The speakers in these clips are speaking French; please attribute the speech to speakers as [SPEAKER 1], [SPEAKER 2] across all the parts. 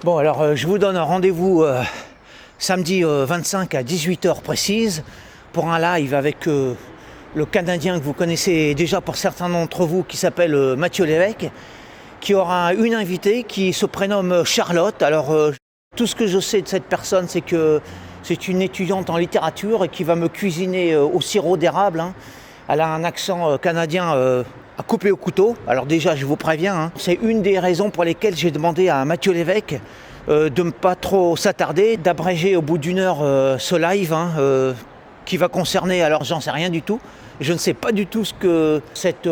[SPEAKER 1] Bon, alors je vous donne un rendez-vous samedi 25 à 18h précise pour un live avec le Canadien que vous connaissez déjà pour certains d'entre vous qui s'appelle Mathieu Lévesque, qui aura une invitée qui se prénomme Charlotte. Alors tout ce que je sais de cette personne, c'est que c'est une étudiante en littérature et qui va me cuisiner au sirop d'érable. Elle a un accent canadien à couper au couteau. Alors déjà, je vous préviens, c'est une des raisons pour lesquelles j'ai demandé à Mathieu Lévesque de ne pas trop s'attarder, d'abréger au bout d'une heure ce live qui va concerner, alors j'en sais rien du tout. Je ne sais pas du tout ce que cette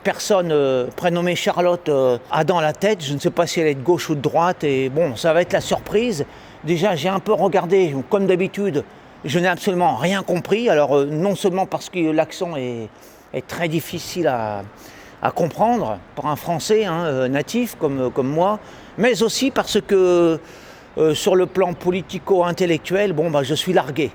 [SPEAKER 1] personne prénommée Charlotte a dans la tête. Je ne sais pas si elle est de gauche ou de droite. Et bon, ça va être la surprise. Déjà, j'ai un peu regardé, comme d'habitude, je n'ai absolument rien compris. Alors, non seulement parce que l'accent est très difficile à comprendre pour un Français natif comme moi, mais aussi parce que sur le plan politico-intellectuel, je suis largué.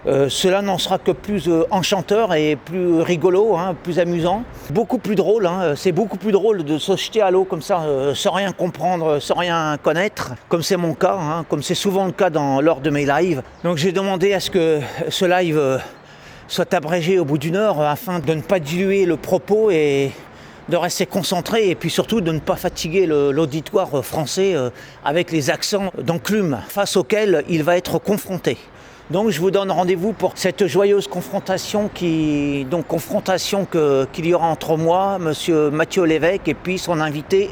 [SPEAKER 1] Cela n'en sera que plus enchanteur et plus rigolo, plus amusant, beaucoup plus drôle. C'est beaucoup plus drôle de se jeter à l'eau comme ça, sans rien comprendre, sans rien connaître, comme c'est mon cas, comme c'est souvent le cas lors de mes lives. Donc j'ai demandé à ce que ce live soit abrégé au bout d'une heure afin de ne pas diluer le propos et de rester concentré et puis surtout de ne pas fatiguer l'auditoire français avec les accents d'enclume face auxquels il va être confronté. Donc je vous donne rendez-vous pour cette joyeuse confrontation qu'il y aura entre moi, monsieur Mathieu Lévesque, et puis son invitée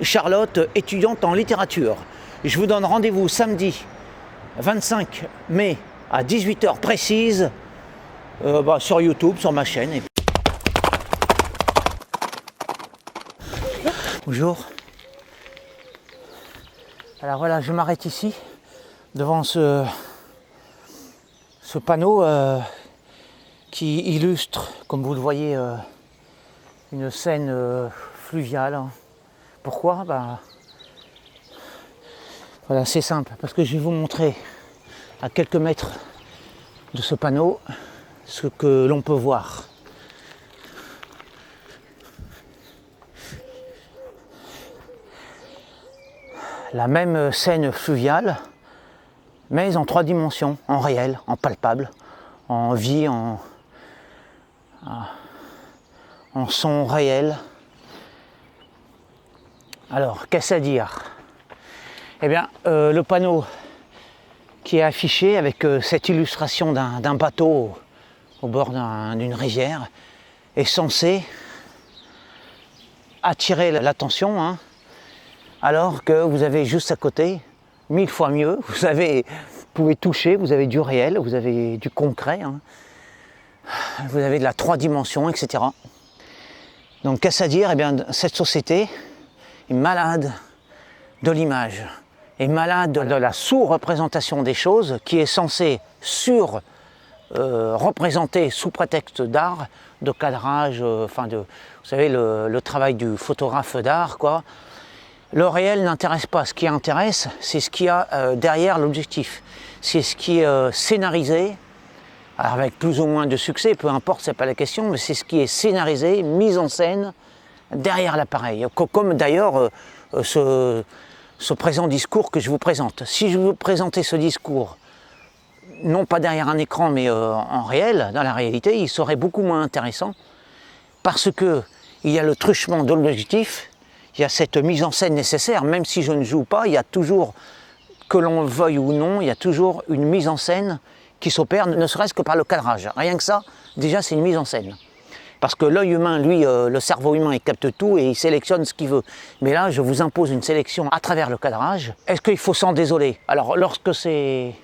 [SPEAKER 1] Charlotte, étudiante en littérature. Je vous donne rendez-vous samedi 25 mai à 18h précise sur YouTube, sur ma chaîne. Bonjour. Alors voilà, je m'arrête ici, devant ce panneau qui illustre, comme vous le voyez, une scène fluviale. Pourquoi ? Voilà, c'est simple, parce que je vais vous montrer à quelques mètres de ce panneau ce que l'on peut voir. La même scène fluviale, mais en 3 dimensions, en réel, en palpable, en vie, en son réel. Alors, qu'est-ce à dire ? Eh bien, le panneau qui est affiché avec cette illustration d'un bateau au bord d'une rivière est censé attirer l'attention, alors que vous avez juste à côté 1000 fois mieux, vous pouvez toucher, vous avez du réel, vous avez du concret, vous avez de la 3 dimensions, etc. Donc qu'est-ce à dire ? Eh bien, cette société est malade de l'image, est malade de la sous-représentation des choses qui est censée représenter sous prétexte d'art, de cadrage, vous savez, le travail du photographe d'art, quoi. Le réel n'intéresse pas. Ce qui intéresse, c'est ce qu'il y a derrière l'objectif. C'est ce qui est scénarisé, avec plus ou moins de succès, peu importe, c'est pas la question, mais c'est ce qui est scénarisé, mis en scène derrière l'appareil. Comme d'ailleurs ce présent discours que je vous présente. Si je vous présentais ce discours, non pas derrière un écran, mais en réel, dans la réalité, il serait beaucoup moins intéressant, parce que il y a le truchement de l'objectif. Il y a cette mise en scène nécessaire, même si je ne joue pas, il y a toujours, que l'on le veuille ou non, il y a toujours une mise en scène qui s'opère, ne serait-ce que par le cadrage. Rien que ça, déjà c'est une mise en scène. Parce que l'œil humain, lui, le cerveau humain, il capte tout et il sélectionne ce qu'il veut. Mais là, je vous impose une sélection à travers le cadrage. Est-ce qu'il faut s'en désoler ? Alors, lorsque c'est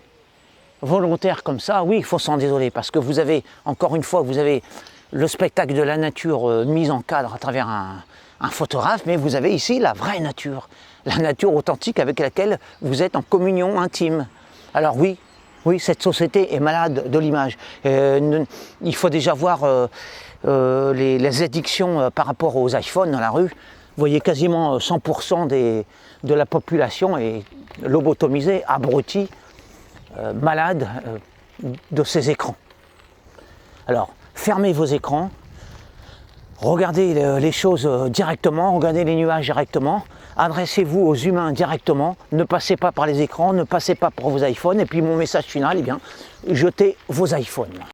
[SPEAKER 1] volontaire comme ça, oui, il faut s'en désoler. Parce que vous avez, encore une fois, vous avez le spectacle de la nature mis en cadre à travers un photographe, mais vous avez ici la vraie nature, la nature authentique avec laquelle vous êtes en communion intime. Alors oui, cette société est malade de l'image. Il faut déjà voir les addictions par rapport aux iPhones dans la rue. Vous voyez quasiment 100% de la population est lobotomisée, abrutie, malade de ces écrans. Alors, fermez vos écrans, Regardez les choses directement, regardez les nuages directement, adressez-vous aux humains directement, ne passez pas par les écrans, ne passez pas par vos iPhones, et puis mon message final, eh bien, jetez vos iPhones.